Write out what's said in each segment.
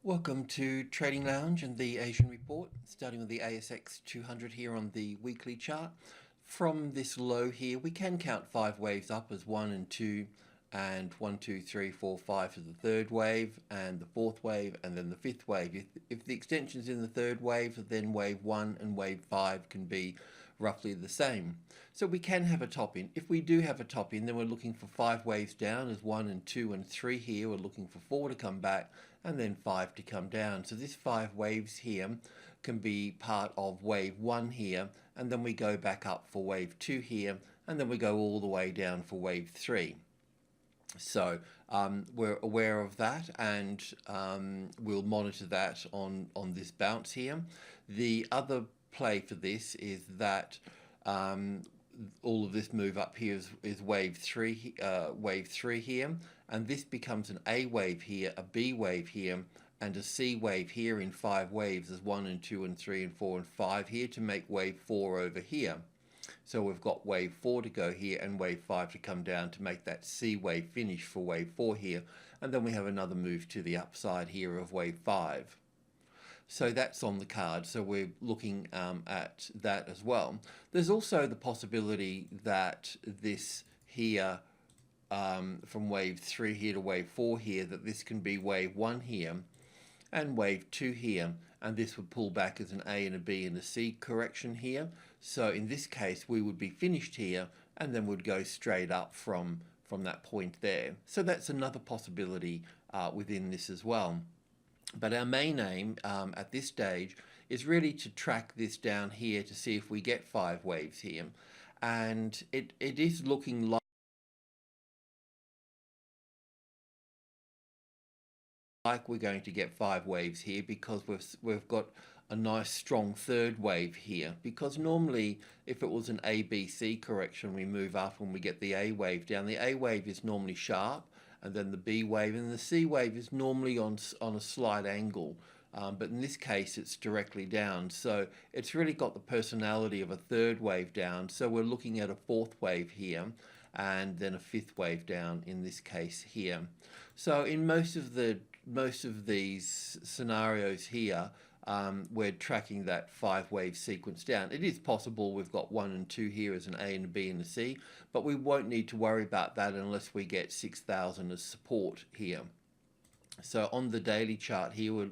Welcome to Trading Lounge and the Asian Report, starting with the ASX 200 here on the weekly chart. From this low here, we can count 5 waves up as 1 and 2, and 1, 2, 3, 4, 5 to the third wave, and the fourth wave, and then the fifth wave. If the extension's in the third wave, then wave 1 and wave 5 can be roughly the same. So we can have a top in. If we do have a top in, then we're looking for 5 waves down as 1 and 2 and 3 here. We're looking for 4 to come back and then 5 to come down. So this 5 waves here can be part of wave 1 here, and then we go back up for wave 2 here, and then we go all the way down for wave 3. So we're aware of that, and we'll monitor that on this bounce here. The other play for this is that all of this move up here is wave 3 here, and this becomes an A wave here, a B wave here, and a C wave here in 5 waves as 1 and 2 and 3 and 4 and 5 here to make wave 4 over here. So we've got wave 4 to go here and wave 5 to come down to make that C wave finish for wave 4 here, and then we have another move to the upside here of wave 5. So that's on the card, so we're looking at that as well. There's also the possibility that this here, from wave 3 here to wave 4 here, that this can be wave 1 here and wave 2 here, and this would pull back as an A and a B and a C correction here. So in this case we would be finished here and then would go straight up from that point there. So that's another possibility within this as well. But our main aim at this stage is really to track this down here to see if we get 5 waves here. And it is looking like we're going to get 5 waves here, because we've got a nice strong third wave here. Because normally if it was an ABC correction, we move up and we get the A wave down. The A wave is normally sharp, and then the B wave, and the C wave is normally on a slight angle, but in this case it's directly down. So it's really got the personality of a third wave down. So we're looking at a 4th wave here and then a 5th wave down in this case here. So in most of these scenarios here, we're tracking that 5 wave sequence down. It is possible we've got 1 and 2 here as an A and a B and a C, but we won't need to worry about that unless we get 6,000 as support here. So on the daily chart here,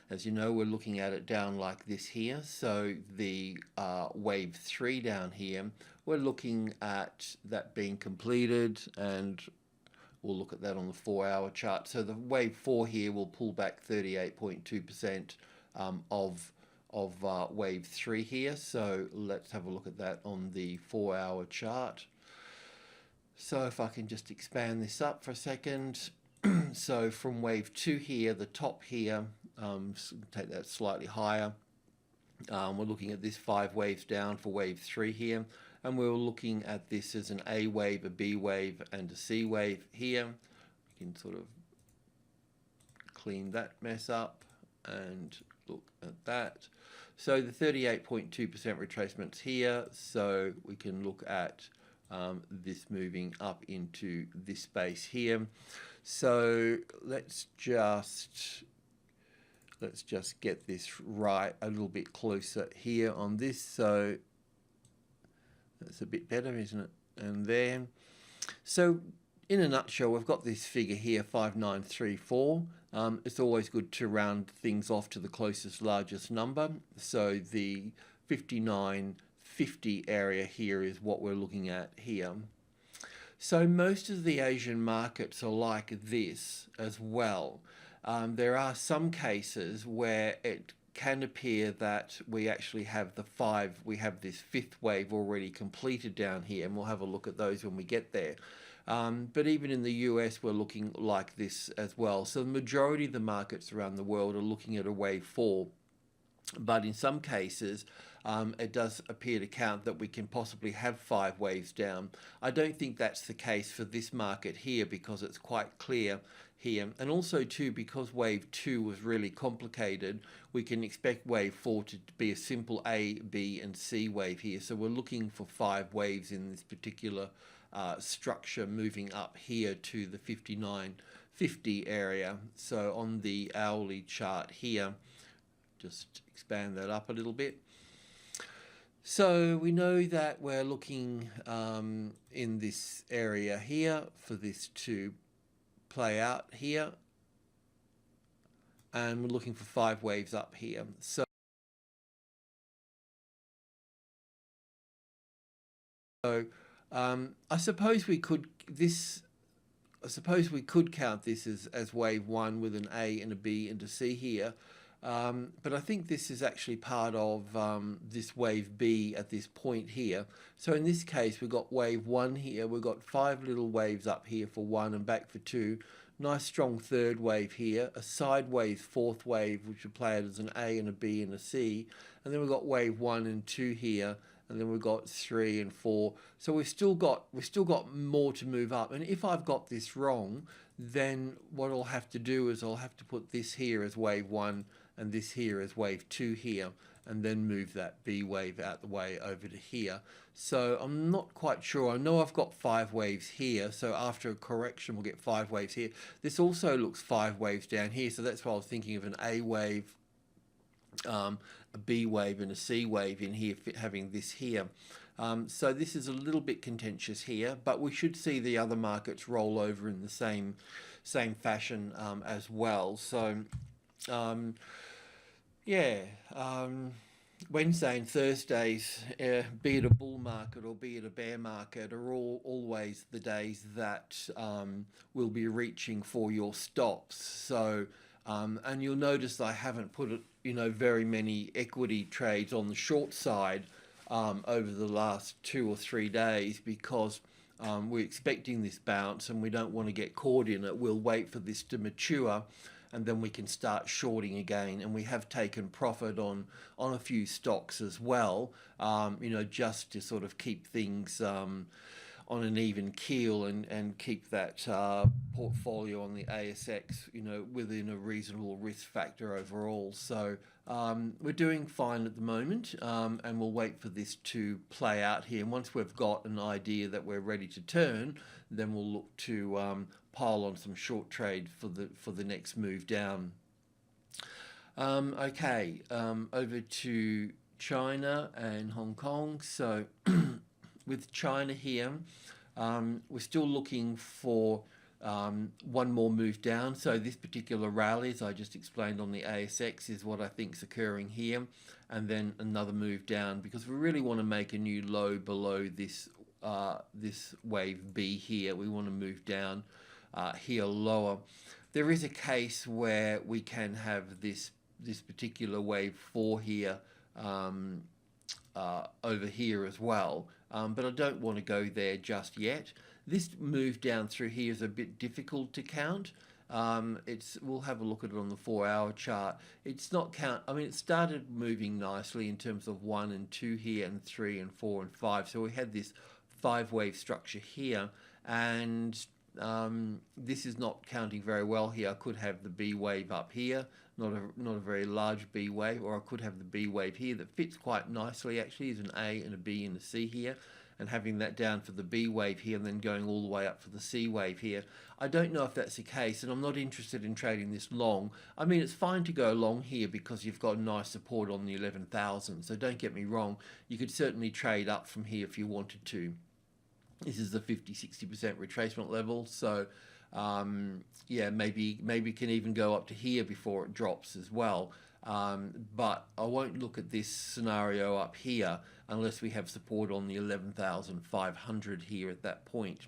as you know, we're looking at it down like this here. So the wave 3 down here, we're looking at that being completed, and we'll look at that on the 4-hour chart. So the wave 4 here will pull back 38.2% of wave 3 here. So let's have a look at that on the 4-hour chart. So if I can just expand this up for a second. So from wave 2 here, the top here, take that slightly higher. We're looking at this 5 waves down for wave 3 here, and we're looking at this as an A wave, a B wave, and a C wave here. We can sort of clean that mess up and look at that. So the 38.2% retracements here, so we can look at this moving up into this space here. So let's just get this right a little bit closer here on this. So that's a bit better, isn't it? And then, so in a nutshell, we've got this figure here, 5934. It's always good to round things off to the closest largest number. So the 5950 area here is what we're looking at here. So most of the Asian markets are like this as well. There are some cases where it can appear that we actually have we have this 5th wave already completed down here, and we'll have a look at those when we get there. But even in the US, we're looking like this as well. So the majority of the markets around the world are looking at a wave 4. But in some cases, it does appear to count that we can possibly have 5 waves down. I don't think that's the case for this market here because it's quite clear here, and also too because wave 2 was really complicated, we can expect wave 4 to be a simple A, B and C wave here. So we're looking for 5 waves in this particular structure moving up here to the 59.50 area. So on the hourly chart here, just expand that up a little bit. So we know that we're looking in this area here for this to play out here, and we're looking for 5 waves up here. So I suppose we could count this as wave 1 with an A and a B and a C here. But I think this is actually part of this wave B at this point here. So in this case, we've got wave 1 here. We've got 5 little waves up here for 1 and back for 2. Nice strong third wave here. A sideways fourth wave, which will play it as an A and a B and a C. And then we've got wave 1 and 2 here. And then we've got 3 and 4. So we've still got more to move up. And if I've got this wrong, then what I'll have to do is I'll have to put this here as wave 1 and this here as wave 2 here, and then move that B wave out the way over to here. So I'm not quite sure. I know I've got 5 waves here, so after a correction we'll get 5 waves here. This also looks 5 waves down here, so that's why I was thinking of an A wave, a B wave and a C wave in here, having this here. So this is a little bit contentious here, but we should see the other markets roll over in the same fashion as well. So Wednesday and Thursdays, be it a bull market or be it a bear market, are always the days that will be reaching for your stops. So and you'll notice I haven't put very many equity trades on the short side over the last 2 or 3 days because we're expecting this bounce and we don't want to get caught in it. We'll wait for this to mature and then we can start shorting again. And we have taken profit on a few stocks as well, just to sort of keep things on an even keel and keep that portfolio on the ASX, within a reasonable risk factor overall. So we're doing fine at the moment, and we'll wait for this to play out here. And once we've got an idea that we're ready to turn, then we'll look to pile on some short trade for the next move down. Over to China and Hong Kong. So with China here, we're still looking for one more move down. So this particular rally, as I just explained on the ASX, is what I think is occurring here, and then another move down because we really want to make a new low below this wave B here. We want to move down here lower. There is a case where we can have this particular wave 4 here over here as well, but I don't want to go there just yet. This move down through here is a bit difficult to count. We'll have a look at it on the 4-hour chart. It's not count. I mean, it started moving nicely in terms of 1 and 2 here, and 3 and 4 and 5. So we had this 5-wave structure here, and this is not counting very well here. I could have the B wave up here, not a very large B wave, or I could have the B wave here that fits quite nicely actually, is an A and a B and a C here, and having that down for the B wave here and then going all the way up for the C wave here. I don't know if that's the case, and I'm not interested in trading this long. I mean, it's fine to go long here because you've got nice support on the 11,000, so don't get me wrong, you could certainly trade up from here if you wanted to. This is the 50-60% retracement level, so maybe can even go up to here before it drops as well. But I won't look at this scenario up here unless we have support on the 11,500 here at that point.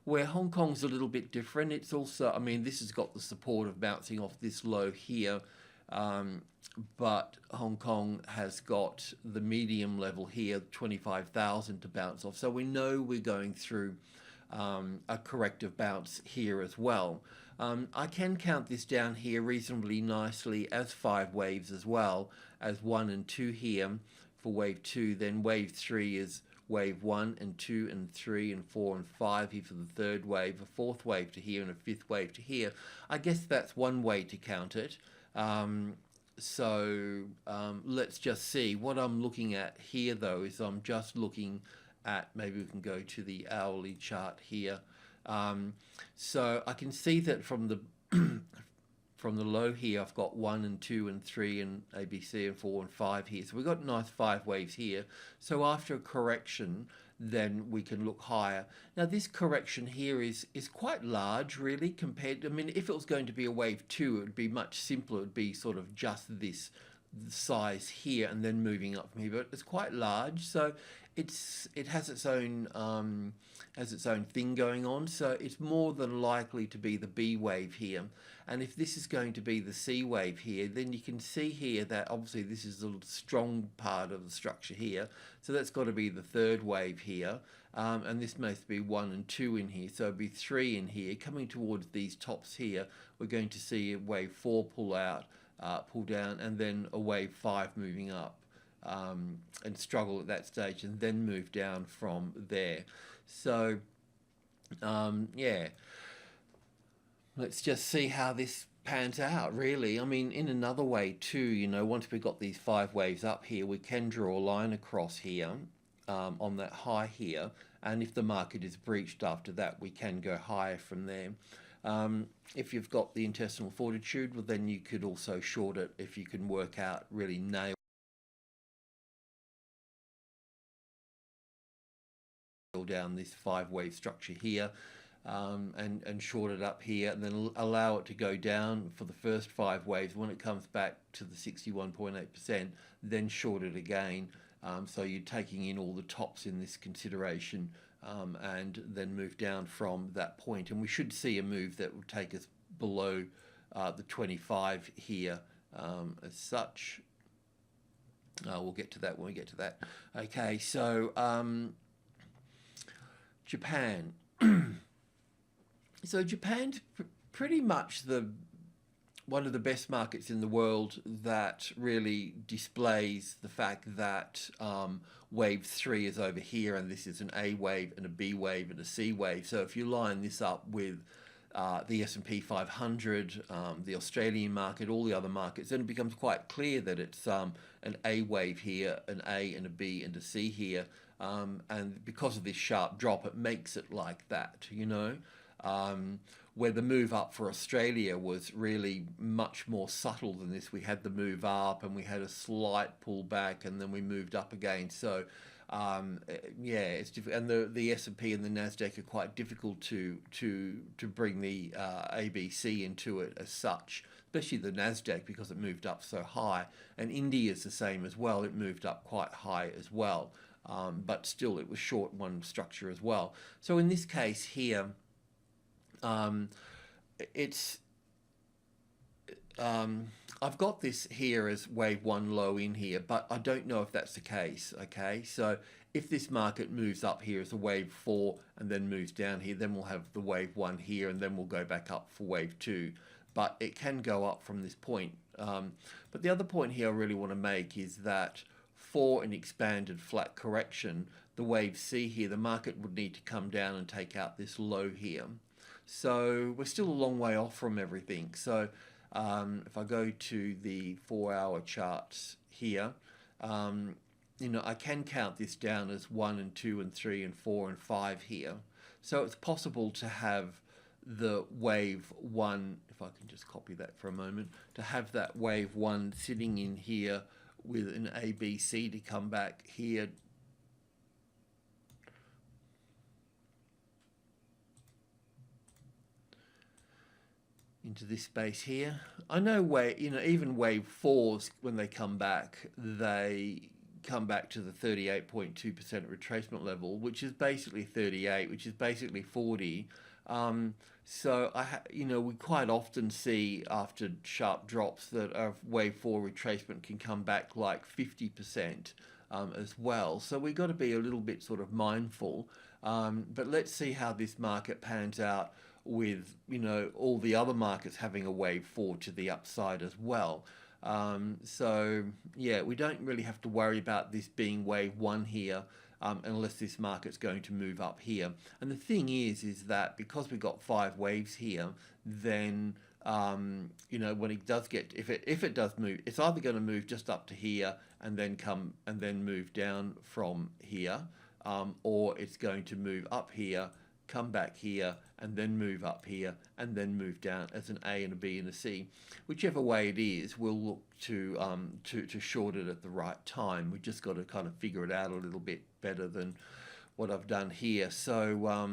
Where Hong Kong's a little bit different, it's also, I mean, this has got the support of bouncing off this low here, but Hong Kong has got the medium level here, 25,000 to bounce off. So we know we're going through a corrective bounce here as well. I can count this down here reasonably nicely as 5 waves as well, as 1 and 2 here for wave 2, then wave 3 is wave 1 and 2 and 3 and 4 and 5 here for the third wave, a fourth wave to here and a fifth wave to here. I guess that's one way to count it. Let's just see. What I'm looking at here though is I'm just looking at, maybe we can go to the hourly chart here. So I can see that from the from the low here, I've got 1 and 2 and 3 and ABC and 4 and 5 here. So we've got nice 5 waves here. So after a correction, then we can look higher. Now this correction here is quite large really compared to, I mean, if it was going to be a wave 2, it would be much simpler. It would be sort of just this size here and then moving up from here, but it's quite large. So it has its own thing going on. So it's more than likely to be the B wave here. And if this is going to be the C wave here, then you can see here that obviously this is the strong part of the structure here. So that's got to be the third wave here. And this must be 1 and 2 in here. So it'd be 3 in here. Coming towards these tops here, we're going to see a wave 4 pull out, pull down, and then a wave 5 moving up. And struggle at that stage and then move down from there. So yeah, let's just see how this pans out really. I mean, in another way too, you know, once we've got these 5 waves up here, we can draw a line across here on that high here, and if the market is breached after that, we can go higher from there. If you've got the intestinal fortitude, well then you could also short it if you can work out, really nail down this 5 wave structure here, and short it up here, and then allow it to go down for the first 5 waves. When it comes back to the 61.8%, then short it again. So you're taking in all the tops in this consideration, and then move down from that point. And we should see a move that will take us below the 25 here as such. We'll get to that when we get to that. Okay, so Japan. So Japan's pretty much one of the best markets in the world that really displays the fact that wave 3 is over here, and this is an A wave and a B wave and a C wave. So if you line this up with the S&P 500, the Australian market, all the other markets, then it becomes quite clear that it's an A wave here, an A and a B and a C here. And because of this sharp drop, it makes it like that, you know, where the move up for Australia was really much more subtle than this. We had the move up and we had a slight pullback and then we moved up again. So yeah, it's difficult, and the S&P and the Nasdaq are quite difficult to bring the ABC into it as such, especially the Nasdaq because it moved up so high, and India is the same as well. It moved up quite high as well. But still it was short one structure as well. So in this case here, I've got this here as wave 1 low in here, but I don't know if that's the case, okay? So if this market moves up here as a wave 4 and then moves down here, then we'll have the wave 1 here and then we'll go back up for wave 2. But it can go up from this point. But the other point here I really want to make is that for an expanded flat correction, the wave C here, the market would need to come down and take out this low here. So we're still a long way off from everything. So if I go to the 4-hour charts here, you know, I can count this down as 1 and 2 and 3 and 4 and 5 here. So it's possible to have the wave 1, if I can just copy that for a moment, to have that wave 1 sitting in here with an ABC to come back here into this space here. I know even wave 4s, when they come back to the 38.2% retracement level, which is basically 38, which is basically 40. So we quite often see after sharp drops that a wave 4 retracement can come back like 50% as well. So we've got to be a little bit sort of mindful. But let's see how this market pans out with all the other markets having a wave 4 to the upside as well. So yeah, we don't really have to worry about this being wave one here, unless this market's going to move up here. And the thing is that because we've got 5 waves here, then you know, when it does get, if it does move, it's either going to move just up to here and then move down from here, or it's going to move up here, come back here, and then move up here, and then move down as an A and a B and a C. Whichever way it is, we'll look to short it at the right time. We've just got to kind of figure it out a little bit better than what I've done here. So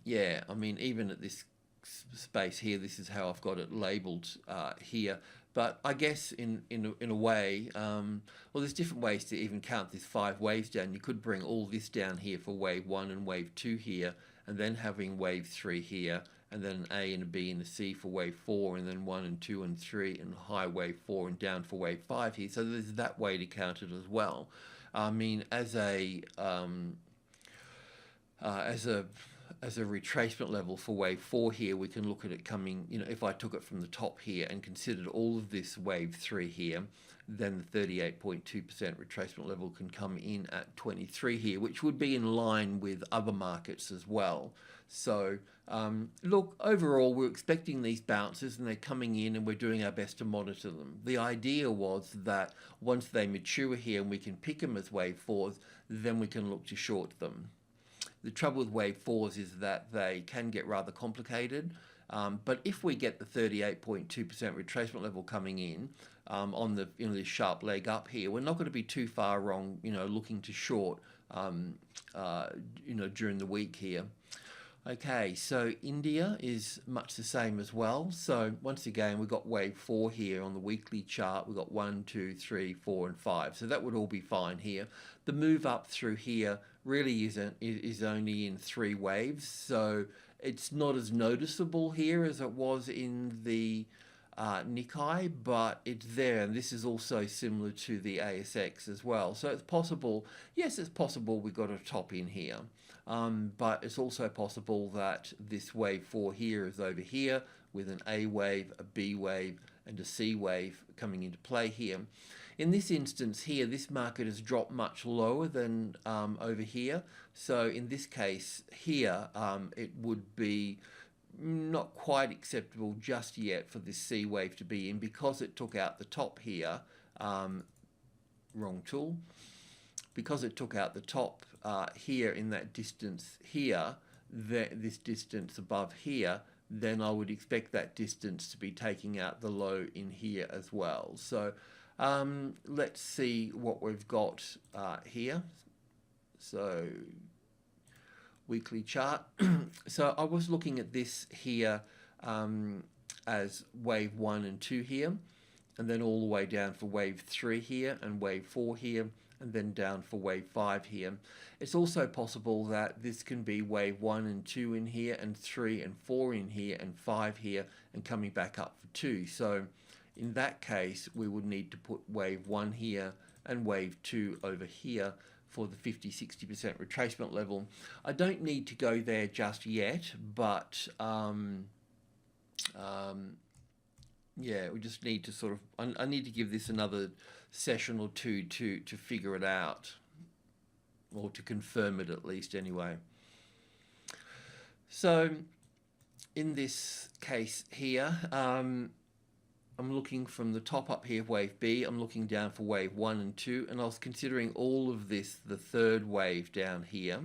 yeah, I mean, even at this space here, this is how I've got it labeled here. But I guess in a way, well, there's different ways to even count this 5 waves down. You could bring all this down here for wave 1 and wave 2 here, and then having wave 3 here, and then an A and a B and a C for wave 4, and then 1 and 2 and 3, and high wave 4 and down for wave 5 here. So there's that way to count it as well. I mean, as a retracement level for wave 4 here, we can look at it coming, you know, if I took it from the top here and considered all of this wave 3 here, then the 38.2% retracement level can come in at 23 here, which would be in line with other markets as well. So look, overall, we're expecting these bounces and they're coming in, and we're doing our best to monitor them. The idea was that once they mature here and we can pick them as wave 4s, then we can look to short them. The trouble with wave 4s is that they can get rather complicated, but if we get the 38.2% retracement level coming in on the, you know, this sharp leg up here, we're not going to be too far wrong, you know, looking to short, you know, during the week here. Okay, so India is much the same as well. So once again, we've got wave 4 here on the weekly chart. We've got 1, 2, 3, 4, and 5. So that would all be fine here. The move up through here really is only in 3 waves. So it's not as noticeable here as it was in the Nikkei, but it's there. And this is also similar to the ASX as well. So it's possible, yes, it's possible we've got a top in here. But it's also possible that this wave 4 here is over here with an A wave, a B wave, and a C wave coming into play here. In this instance here, this market has dropped much lower than over here. So in this case here, it would be not quite acceptable just yet for this C wave to be in, because it took out the top here. Wrong tool. Because it took out the top here in that distance here, this distance above here, then I would expect that distance to be taking out the low in here as well. So let's see what we've got here. So weekly chart. So I was looking at this here as wave 1 and 2 here, and then all the way down for wave 3 here and wave 4 here, and then down for wave 5 here. It's also possible that this can be wave 1 and 2 in here, and 3 and 4 in here, and 5 here, and coming back up for 2. So in that case, we would need to put wave 1 here and wave 2 over here for the 50-60% retracement level. I don't need to go there just yet, but yeah, we just need to sort of, I need to give this another session or two to figure it out, or to confirm it at least anyway. So in this case here, I'm looking from the top up here, wave B, I'm looking down for wave 1 and 2, and I was considering all of this, the third wave down here.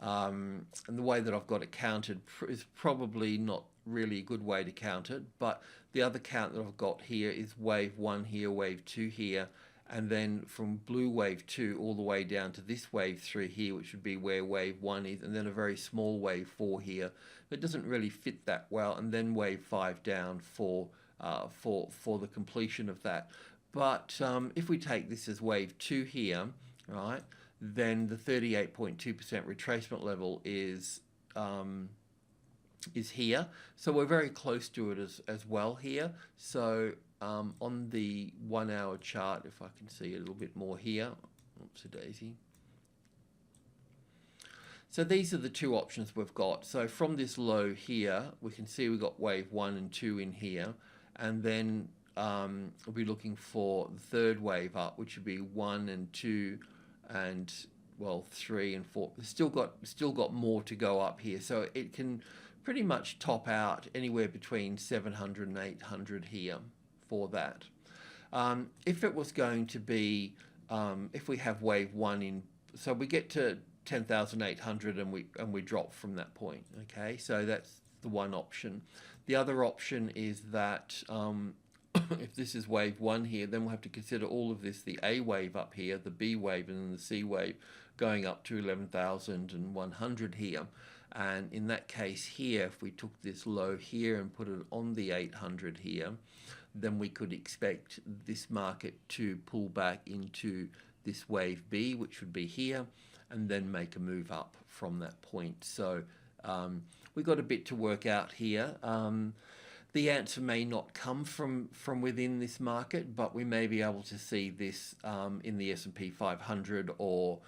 And the way that I've got it counted is probably not really a good way to count it, but the other count that I've got here is wave 1 here, wave 2 here, and then from blue wave 2 all the way down to this wave 3 here, which would be where wave 1 is, and then a very small wave 4 here. It doesn't really fit that well, and then wave 5 down for the completion of that. But if we take this as wave 2 here, right, then the 38.2% retracement level is here. So we're very close to it as well here. So on the 1 hour chart, if I can see a little bit more here, oops-a-daisy. So these are the two options we've got. So from this low here, we can see we've got wave 1 and 2 in here, and then we'll be looking for the third wave up, which would be 1 and 2 and, well, 3 and 4. Still got more to go up here, so it can pretty much top out anywhere between 700 and 800 here for that. If it was going to be, if we have wave 1 in, so we get to 10,800 and we drop from that point. Okay, so that's the one option. The other option is that if this is wave 1 here, then we'll have to consider all of this: the A wave up here, the B wave, and then the C wave going up to 11,100 here. And in that case here, if we took this low here and put it on the 800 here, then we could expect this market to pull back into this wave B, which would be here, and then make a move up from that point. So we've got a bit to work out here. The answer may not come from within this market, but we may be able to see this in the S&P 500 or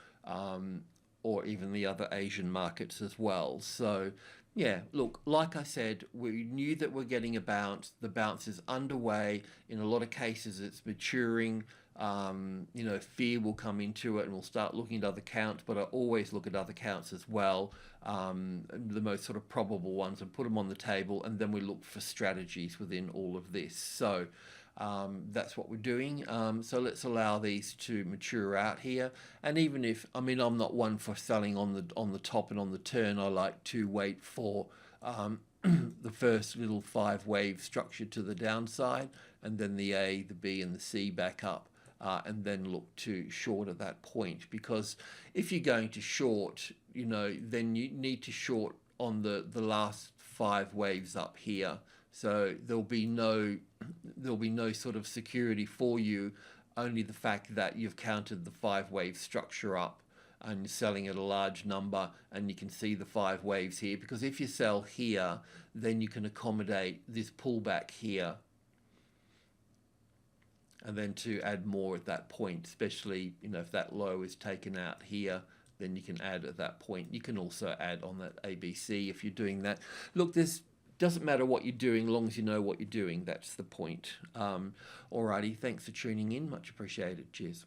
even the other Asian markets as well. So yeah, look, like I said, we knew that we're getting a bounce. The bounce is underway. In a lot of cases, it's maturing. You know, fear will come into it and we'll start looking at other counts, but I always look at other counts as well, the most sort of probable ones, and put them on the table, and then we look for strategies within all of this. So that's what we're doing. So let's allow these to mature out here. And even if, I mean, I'm not one for selling on the top and on the turn. I like to wait for the first little 5 wave structure to the downside, and then the A, the B, and the C back up. And then look to short at that point, because if you're going to short, you know, then you need to short on the last 5 waves up here. So there'll be no sort of security for you, only the fact that you've counted the 5 wave structure up and you're selling at a large number, and you can see the 5 waves here, because if you sell here, then you can accommodate this pullback here, and then to add more at that point, especially, you know, if that low is taken out here, then you can add at that point. You can also add on that ABC if you're doing that. Look, this doesn't matter what you're doing, as long as you know what you're doing. That's the point. Alrighty, thanks for tuning in. Much appreciated. Cheers.